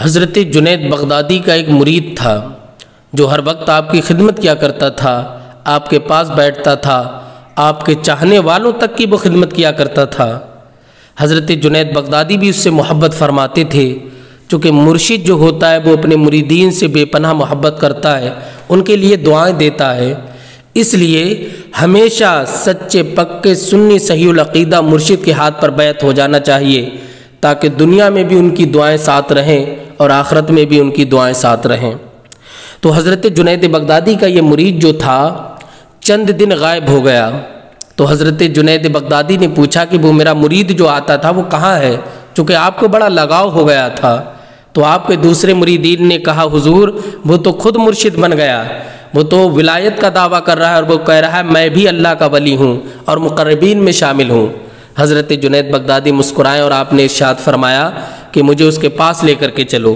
حضرت جنید بغدادی کا ایک مرید تھا جو ہر وقت آپ کی خدمت کیا کرتا تھا، آپ کے پاس بیٹھتا تھا، آپ کے چاہنے والوں تک کی وہ خدمت کیا کرتا تھا۔ حضرت جنید بغدادی بھی اس سے محبت فرماتے تھے، چونکہ مرشد جو ہوتا ہے وہ اپنے مریدین سے بے پناہ محبت کرتا ہے، ان کے لیے دعائیں دیتا ہے۔ اس لیے ہمیشہ سچے پکے سنی صحیح العقیدہ مرشد کے ہاتھ پر بیعت ہو جانا چاہیے، تاکہ دنیا میں بھی ان کی دعائیں ساتھ رہیں اور آخرت میں بھی ان کی دعائیں ساتھ رہیں۔ تو حضرت جنید بغدادی کا یہ مرید جو تھا چند دن غائب ہو گیا، تو حضرت جنید بغدادی نے پوچھا کہ وہ میرا مرید جو آتا تھا وہ کہاں ہے، چونکہ آپ کو بڑا لگاؤ ہو گیا تھا۔ تو آپ کے دوسرے مریدین نے کہا حضور وہ تو خود مرشد بن گیا، وہ تو ولایت کا دعویٰ کر رہا ہے اور وہ کہہ رہا ہے میں بھی اللہ کا ولی ہوں اور مقربین میں شامل ہوں۔ حضرت جنید بغدادی مسکرائے اور آپ نے ارشاد فرمایا کہ مجھے اس کے پاس لے کر کے چلو۔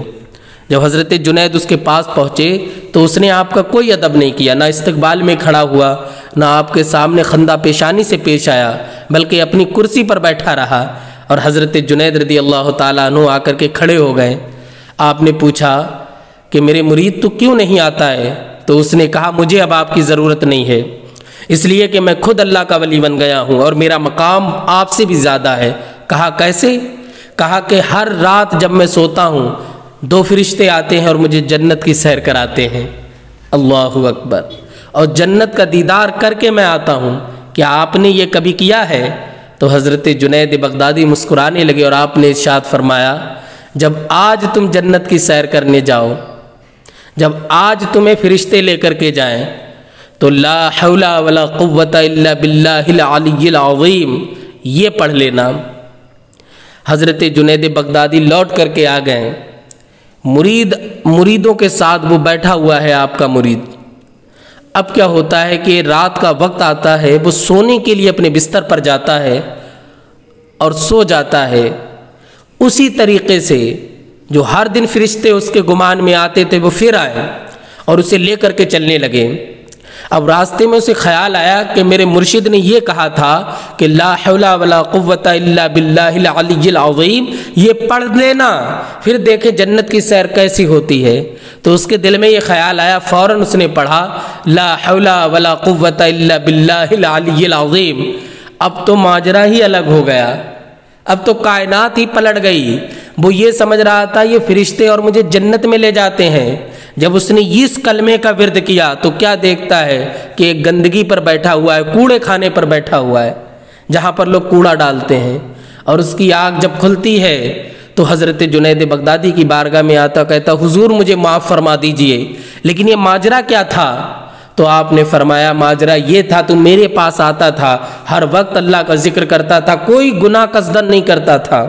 جب حضرت جنید اس کے پاس پہنچے تو اس نے آپ کا کوئی ادب نہیں کیا، نہ استقبال میں کھڑا ہوا، نہ آپ کے سامنے خندہ پیشانی سے پیش آیا، بلکہ اپنی کرسی پر بیٹھا رہا۔ اور حضرت جنید رضی اللہ تعالیٰ عنہ آ کر کے کھڑے ہو گئے۔ آپ نے پوچھا کہ میرے مرید تو کیوں نہیں آتا ہے؟ تو اس نے کہا مجھے اب آپ کی ضرورت نہیں ہے، اس لیے کہ میں خود اللہ کا ولی بن گیا ہوں اور میرا مقام آپ سے بھی زیادہ ہے۔ کہا کیسے؟ کہا کہ ہر رات جب میں سوتا ہوں 2 فرشتے آتے ہیں اور مجھے جنت کی سیر کراتے ہیں۔ اللہ اکبر! اور جنت کا دیدار کر کے میں آتا ہوں، کیا آپ نے یہ کبھی کیا ہے؟ تو حضرت جنید بغدادی مسکرانے لگے اور آپ نے ارشاد فرمایا جب آج تم جنت کی سیر کرنے جاؤ، جب آج تمہیں فرشتے لے کر کے جائیں تو لا حول ولا قوت الا باللہ العلی العظیم یہ پڑھ لینا۔ حضرت جنید بغدادی لوٹ کر کے آ گئے۔ مریدوں کے ساتھ وہ بیٹھا ہوا ہے آپ کا مرید۔ اب کیا ہوتا ہے کہ رات کا وقت آتا ہے، وہ سونے کے لیے اپنے بستر پر جاتا ہے اور سو جاتا ہے۔ اسی طریقے سے جو ہر دن فرشتے اس کے گمان میں آتے تھے وہ پھر آئے اور اسے لے کر کے چلنے لگے۔ اب راستے میں اسے خیال آیا کہ میرے مرشد نے یہ کہا تھا کہ لا حول ولا قوت الا باللہ العلی العظیم یہ پڑھ لینا، پھر دیکھیں جنت کی سیر کیسی ہوتی ہے۔ تو اس کے دل میں یہ خیال آیا، فوراً اس نے پڑھا لا حول ولا قوت الا باللہ العلی العظیم۔ اب تو ماجرا ہی الگ ہو گیا، اب تو کائنات ہی پلٹ گئی۔ وہ یہ سمجھ رہا تھا یہ فرشتے اور مجھے جنت میں لے جاتے ہیں۔ جب اس نے اس کلمے کا ورد کیا تو کیا دیکھتا ہے کہ ایک گندگی پر بیٹھا ہوا ہے، کوڑے کھانے پر بیٹھا ہوا ہے جہاں پر لوگ کوڑا ڈالتے ہیں، اور اس کی آنکھ جب کھلتی ہے تو حضرت جنید بغدادی کی بارگاہ میں آتا کہتا حضور مجھے معاف فرما دیجئے، لیکن یہ ماجرا کیا تھا؟ تو آپ نے فرمایا ماجرا یہ تھا تو میرے پاس آتا تھا، ہر وقت اللہ کا ذکر کرتا تھا، کوئی گناہ قصدن نہیں کرتا تھا،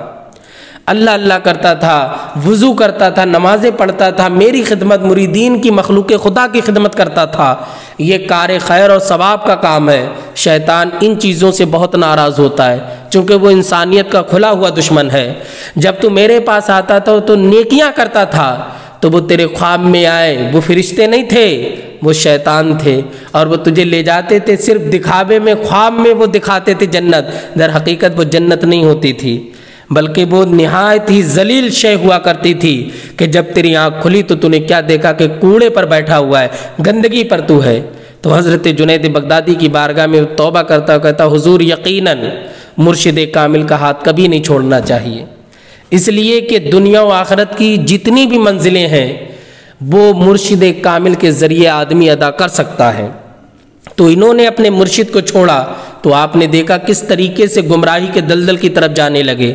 اللہ اللہ کرتا تھا، وضو کرتا تھا، نمازیں پڑھتا تھا، میری خدمت، مریدین کی، مخلوق خدا کی خدمت کرتا تھا۔ یہ کار خیر اور ثواب کا کام ہے۔ شیطان ان چیزوں سے بہت ناراض ہوتا ہے چونکہ وہ انسانیت کا کھلا ہوا دشمن ہے۔ جب تو میرے پاس آتا تھا تو نیکیاں کرتا تھا، تو وہ تیرے خواب میں آئے، وہ فرشتے نہیں تھے، وہ شیطان تھے، اور وہ تجھے لے جاتے تھے صرف دکھاوے میں، خواب میں وہ دکھاتے تھے جنت، در حقیقت وہ جنت نہیں ہوتی تھی، بلکہ وہ نہایت ہی ذلیل شے ہوا کرتی تھی کہ جب تیری آنکھ کھلی تو تو نے کیا دیکھا کہ کوڑے پر بیٹھا ہوا ہے، گندگی پر تو ہے۔ تو حضرت جنید بغدادی کی بارگاہ میں توبہ کرتا کہتا حضور یقیناً مرشد کامل کا ہاتھ کبھی نہیں چھوڑنا چاہیے، اس لیے کہ دنیا و آخرت کی جتنی بھی منزلیں ہیں وہ مرشد کامل کے ذریعے آدمی ادا کر سکتا ہے۔ تو انہوں نے اپنے مرشد کو چھوڑا تو آپ نے دیکھا کس طریقے سے گمراہی کے دلدل کی طرف جانے لگے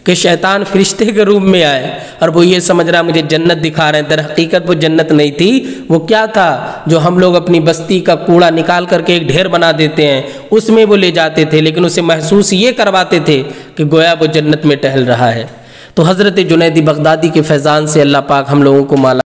کہ شیطان فرشتے کے روپ میں آئے اور وہ یہ سمجھ رہا مجھے جنت دکھا رہے ہیں، در حقیقت وہ جنت نہیں تھی، وہ کیا تھا جو ہم لوگ اپنی بستی کا کوڑا نکال کر کے ایک ڈھیر بنا دیتے ہیں اس میں وہ لے جاتے تھے، لیکن اسے محسوس یہ کرواتے تھے کہ گویا وہ جنت میں ٹہل رہا ہے۔ تو حضرت جنید بغدادی کے فیضان سے اللہ پاک ہم لوگوں کو مالا